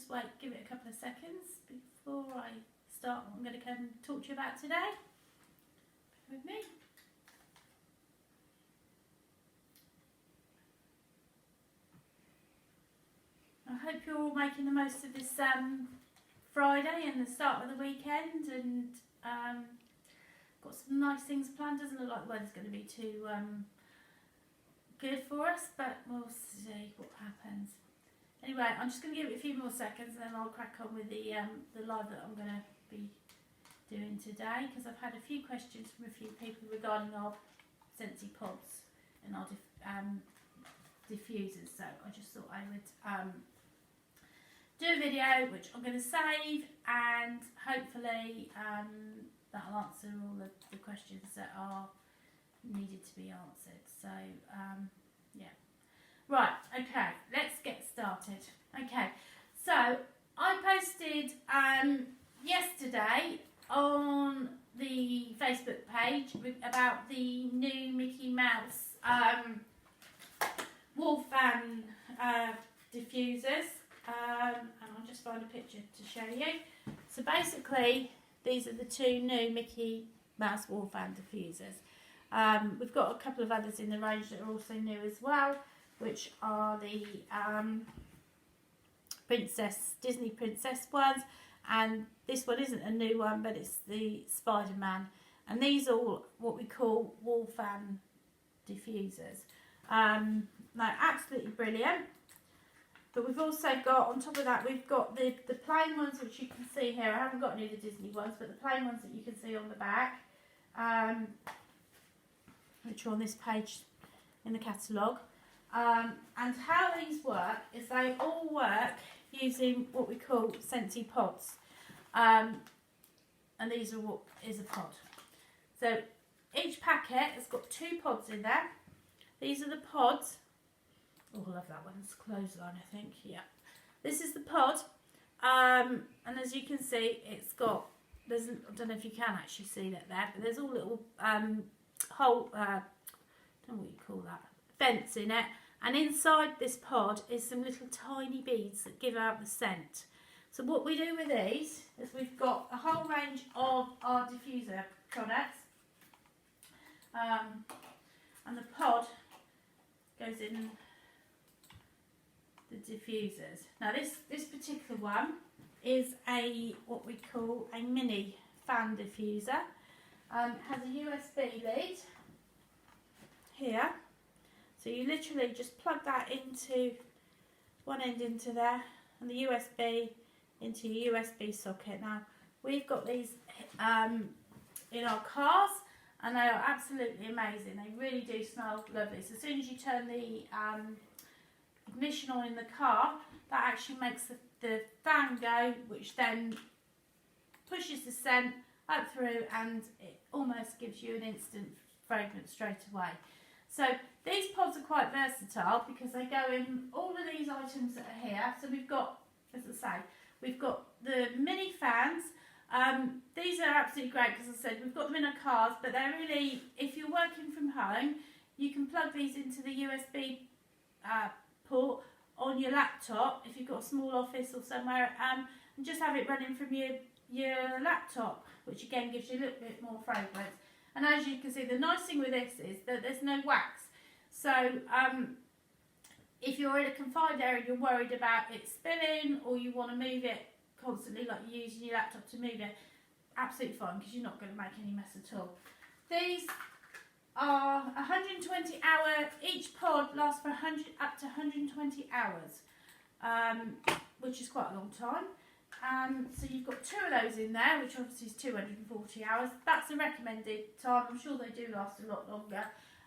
just wait, give it a couple of seconds before I start what I'm going to come and talk to you about today. Bear with me. I hope you're all making the most of this Friday and the start of the weekend, and got some nice things planned. Doesn't look like the weather's going to be too good for us, but we'll see what happens. Anyway, I'm just going to give it a few more seconds and then I'll crack on with the live that I'm going to be doing today, because I've had a few questions from a few people regarding our Scentsy pods and our diffusers, so I just thought I would do a video which I'm going to save, and hopefully that'll answer all the questions that are needed to be answered. So yeah, right, okay, let's get started. Okay, so I posted yesterday on the Facebook page about the new Mickey Mouse wall fan diffusers, and I'll just find a picture to show you. So basically these are the two new Mickey Mouse wall fan diffusers. We've got a couple of others in the range that are also new as well, which are the Disney Princess ones, and this one isn't a new one, but it's the Spider-Man, and these are what we call wall fan diffusers. They're absolutely brilliant, but we've also got, on top of that, we've got the plain ones, which you can see here. I haven't got any of the Disney ones, but the plain ones that you can see on the back, which are on this page in the catalogue. And how these work is they all work using what we call Scentsy pods, and these are what is a pod. So each packet has got 2 pods in there. These are the pods. Oh, I love that one. It's clothesline, I think. Yeah, this is the pod, and as you can see, it's got, I don't know if you can actually see that there, but there's all little hole, I don't know what you call that, vents in it, and inside this pod is some little tiny beads that give out the scent. So what we do with these is we've got a whole range of our diffuser products, and the pod goes in the diffusers. Now this particular one is what we call a mini fan diffuser. Has a USB lead here, so you literally just plug that into one end into there, and the USB into your USB socket. Now we've got these in our cars, and they are absolutely amazing. They really do smell lovely. So as soon as you turn the ignition on in the car, that actually makes the fan go, which then pushes the scent up through, and it almost gives you an instant fragrance straight away. So these pods are quite versatile because they go in all of these items that are here. So we've got, as I say, we've got the mini fans. These are absolutely great because, as I said, we've got them in our cars, but they're really, if you're working from home, you can plug these into the USB port on your laptop if you've got a small office or somewhere, and just have it running from your laptop, which again gives you a little bit more fragrance. And as you can see, the nice thing with this is that there's no wax. So if you're in a confined area and you're worried about it spilling, or you want to move it constantly, like you're using your laptop to move it, absolutely fine, because you're not going to make any mess at all. These are 120 hour, each pod lasts for up to 120 hours, which is quite a long time. So you've got 2 of those in there, which obviously is 240 hours. That's the recommended time. I'm sure they do last a lot longer.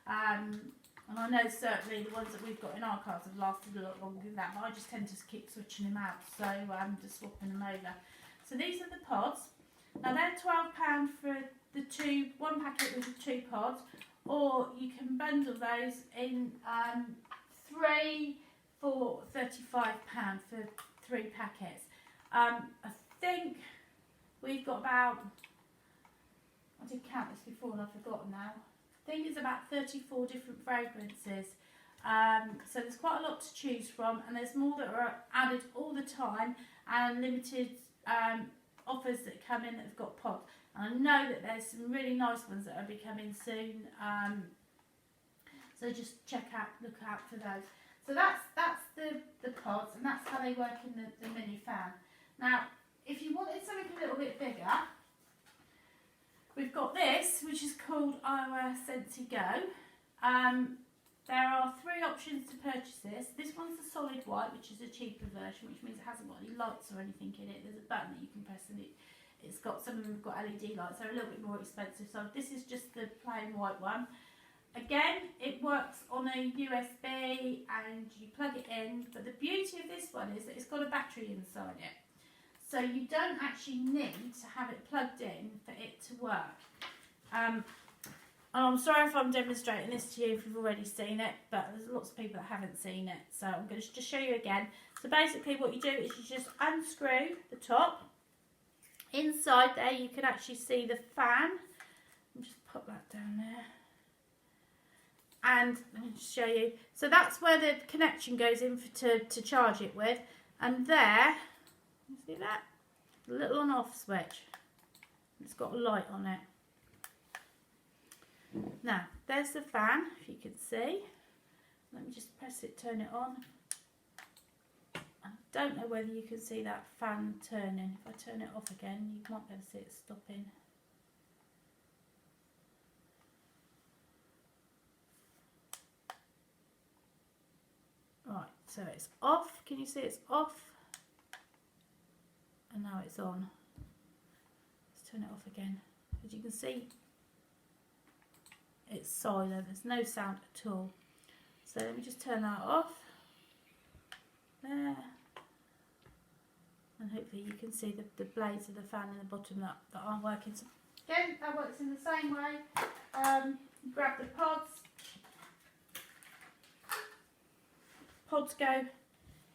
And I know certainly the ones that we've got in our cars have lasted a lot longer than that, but I just tend to keep switching them out, so I'm just swapping them over. So these are the pods. Now they're £12 for the one packet with the 2 pods, or you can bundle those in 3 for £35 for 3 packets. I think we've got about, I did count this before and I've forgotten now, I think it's about 34 different fragrances So there's quite a lot to choose from, and there's more that are added all the time, and limited offers that come in that have got pods. And I know that there's some really nice ones that will be coming soon. So just look out for those. So that's the pods, and that's how they work in the mini fan. Now, if you wanted something a little bit bigger, we've got this, which is called our Scentsy Go. There are 3 options to purchase this. This one's the solid white, which is a cheaper version, which means it hasn't got any lights or anything in it. There's a button that you can press, and it's got, some of them have got LED lights. They're a little bit more expensive. So this is just the plain white one. Again, it works on a USB and you plug it in, but the beauty of this one is that it's got a battery inside it. So you don't actually need to have it plugged in for it to work. I'm sorry if I'm demonstrating this to you if you've already seen it, but there's lots of people that haven't seen it. So I'm going to just show you again. So basically what you do is you just unscrew the top. Inside there you can actually see the fan. I'll just pop that down there. And let me just show you. So that's where the connection goes in to charge it with. And there, you see that? A little on off switch. It's got a light on it. Now, there's the fan, if you can see. Let me just press it, turn it on. I don't know whether you can see that fan turning. If I turn it off again, you might be able to see it stopping. Right, so it's off. Can you see it's off? And now it's on. Let's turn it off again. As you can see, it's silent. There's no sound at all. So let me just turn that off. There. And hopefully you can see the blades of the fan in the bottom that aren't working. So again, that works in the same way. Grab the pods. Pods go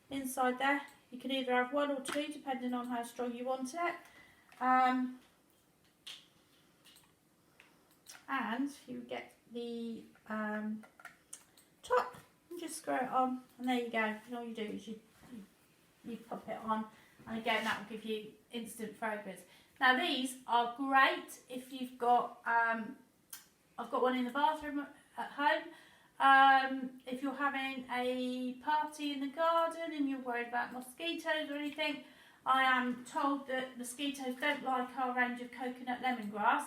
inside there. You can either have 1 or 2 depending on how strong you want it. And you get the top and just screw it on, and there you go. And all you do is you pop it on, and again that will give you instant fragrance. Now these are great if you've got I've got one in the bathroom at home. If you're having a party in the garden and you're worried about mosquitoes or anything, I am told that mosquitoes don't like our range of coconut lemongrass.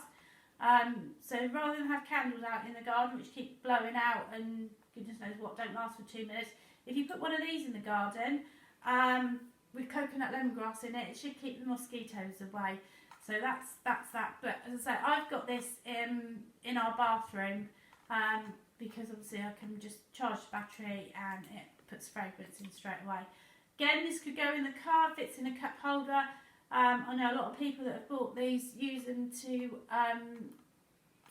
So rather than have candles out in the garden which keep blowing out and goodness knows what, don't last for 2 minutes, if you put one of these in the garden with coconut lemongrass in it, it should keep the mosquitoes away. So that's that. But as I say, I've got this in our bathroom because obviously I can just charge the battery and it puts fragrance in straight away. Again, this could go in the car, fits in a cup holder. I know a lot of people that have bought these use them to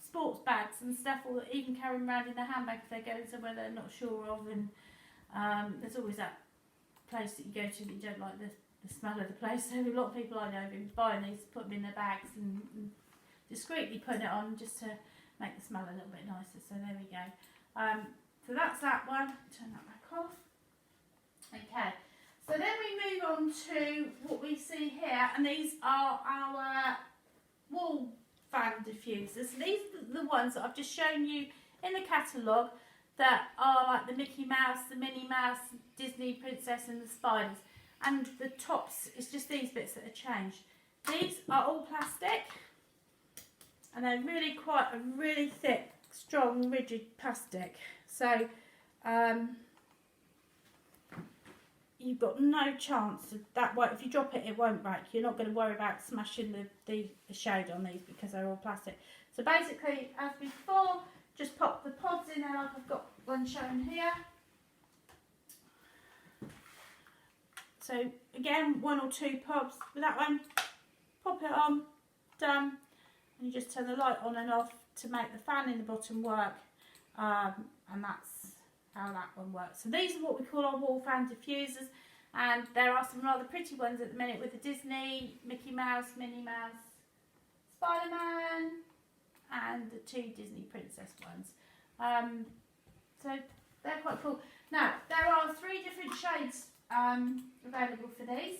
sports bags and stuff, or even carry them around in their handbag if they're going somewhere they're not sure of. And there's always that place that you go to that you don't like the smell of the place. So a lot of people I know have been buying these, put them in their bags and discreetly put it on just to make the smell a little bit nicer. So there we go. So that's that one. Turn that back off. Okay. So then we move on to what we see here, and these are our wall fan diffusers. So these are the ones that I've just shown you in the catalogue that are like the Mickey Mouse, the Minnie Mouse, Disney Princess and the spiders. And the tops, it's just these bits that are changed. These are all plastic, and they're really quite a really thick, strong, rigid plastic. So you've got no chance of that. If you drop it, it won't break. You're not going to worry about smashing the shade on these because they're all plastic. So basically, as before, just pop the pods in there like I've got one shown here. So again, 1 or 2 pods with that one. Pop it on, done. And you just turn the light on and off to make the fan in the bottom work. And that's how that one works. So these are what we call our wall fan diffusers, and there are some rather pretty ones at the minute with the Disney, Mickey Mouse, Minnie Mouse, Spider-Man and the 2 Disney Princess ones. So they're quite cool. Now, there are 3 different shades available for these.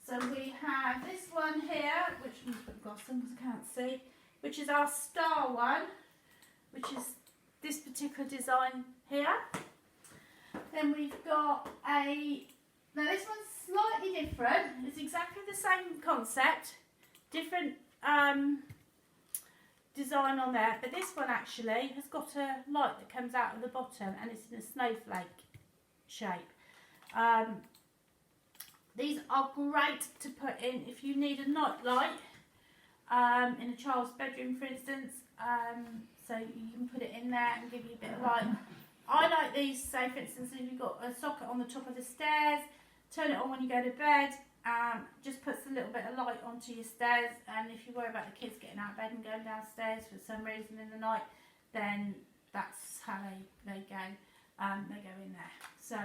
So we have this one here, which I'm going to put gloss on because I can't see, which is our star one, which is this particular design here. Then we've got now this one's slightly different. It's exactly the same concept, different design on there, but this one actually has got a light that comes out of the bottom and it's in a snowflake shape. These are great to put in if you need a night light in a child's bedroom, for instance, so you can put it in there and give you a bit of light. I like these, say for instance, if you've got a socket on the top of the stairs, turn it on when you go to bed, just puts a little bit of light onto your stairs, and if you worry about the kids getting out of bed and going downstairs for some reason in the night, then that's how they go in there. So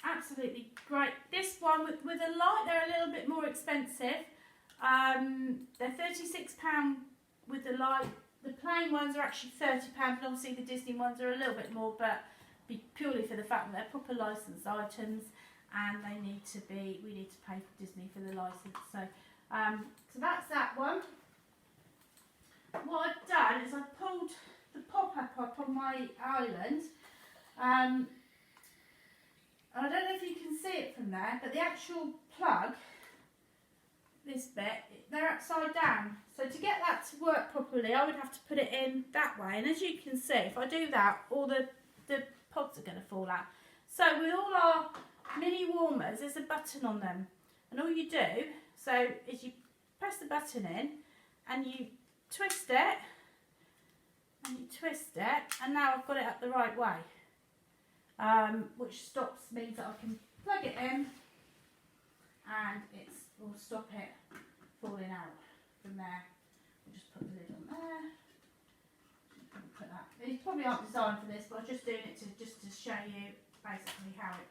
absolutely great. This one with a light, they're a little bit more expensive. They're £36 with the light. The plain ones are actually £30, and obviously the Disney ones are a little bit more, but purely for the fact that they're proper licensed items, and we need to pay for Disney for the license. So, so that's that one. What I've done is I've pulled the pop-up up on my island. I don't know if you can see it from there, but the actual plug, this bit, they're upside down. So to get that to work properly, I would have to put it in that way. And as you can see, if I do that, all the pods are going to fall out. So with all our mini warmers, there's a button on them. And all you do, so is you press the button in and you twist it, and now I've got it up the right way. Which means that I can plug it in and it will stop it falling out from there. We'll just put the lid on there. Put that. These probably aren't designed for this, but I'm just doing it just to show you basically how it.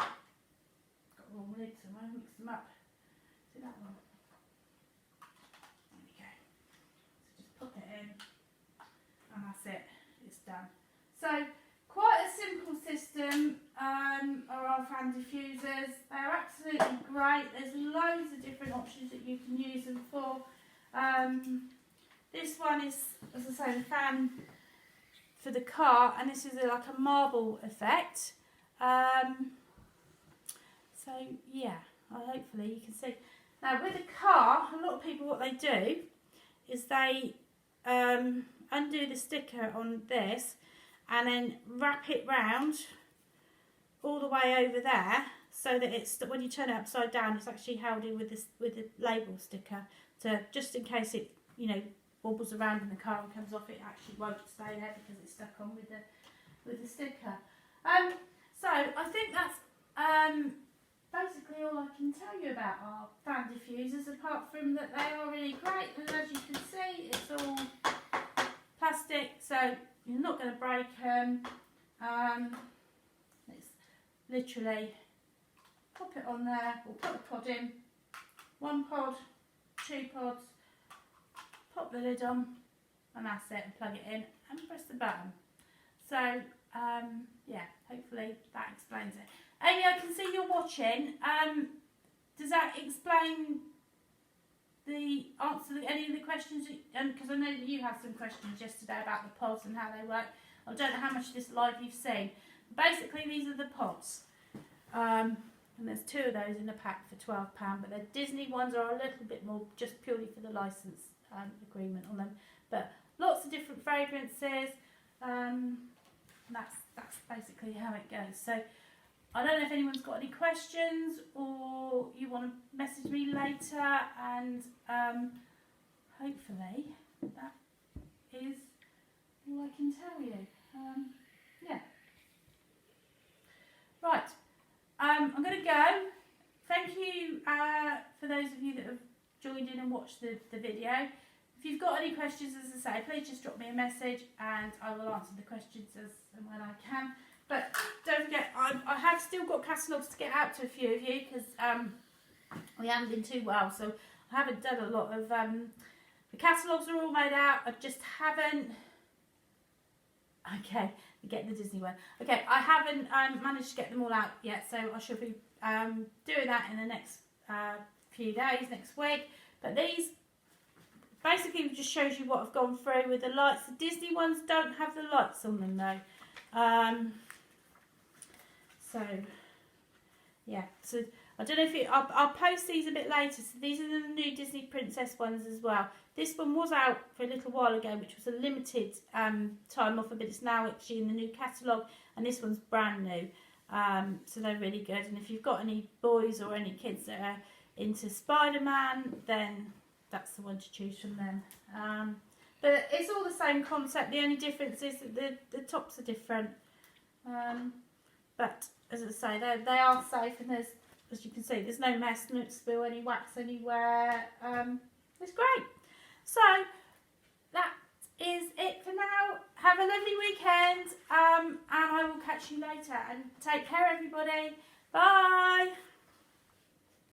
Got the wrong lid, so I mix them up. See that one? There we go. So just pop it in, and that's it. It's done. So. Quite a simple system are our fan diffusers. They're absolutely great. There's loads of different options that you can use them for. This one is, as I say, the fan for the car, and this is like a marble effect. So yeah, hopefully you can see. Now with a car, a lot of people, what they do is they undo the sticker on this and then wrap it round all the way over there, so that it's, when you turn it upside down, it's actually held in with the label sticker, to just in case it, you know, wobbles around in the car and comes off, it actually won't stay there because it's stuck on with the sticker. So I think that's basically all I can tell you about our fan diffusers, apart from that they are really great, and as you can see, it's all plastic, so you're not going to break them. It's literally pop it on there, or put the pod in, 1 pod, 2 pods, pop the lid on, and that's it, and plug it in and press the button. So yeah, hopefully that explains it. Amy, I can see you're watching. Does that explain the answer to any of the questions? Because I know that you had some questions yesterday about the pods and how they work. I don't know how much of this live you've seen. Basically, these are the pods. And there's 2 of those in a pack for £12, but the Disney ones are a little bit more, just purely for the license agreement on them. But lots of different fragrances. That's basically how it goes. So I don't know if anyone's got any questions, or you want to message me later, and hopefully that is all I can tell you. Yeah. Right. I'm going to go. Thank you for those of you that have joined in and watched the video. If you've got any questions, as I say, please just drop me a message and I will answer the questions as and when I can. But don't forget, I have still got catalogues to get out to a few of you, because we haven't been too well, so I haven't done a lot of... the catalogues are all made out, I just haven't Okay, you get the Disney one. Okay, I haven't managed to get them all out yet, so I should be doing that in the next few days, next week. But these basically just shows you what I've gone through with the lights. The Disney ones don't have the lights on them though. So yeah, so I don't know if I'll post these a bit later. So these are the new Disney Princess ones as well. This one was out for a little while ago, which was a limited time offer, but it's now actually in the new catalogue, and this one's brand new. So they're really good. And if you've got any boys or any kids that are into Spider-Man, then that's the one to choose from them. But it's all the same concept. The only difference is that the tops are different. But as I say, they are safe, and there's, as you can see, there's no mess, no spill, any wax anywhere. It's great. So that is it for now. Have a lovely weekend, and I will catch you later. And take care, everybody.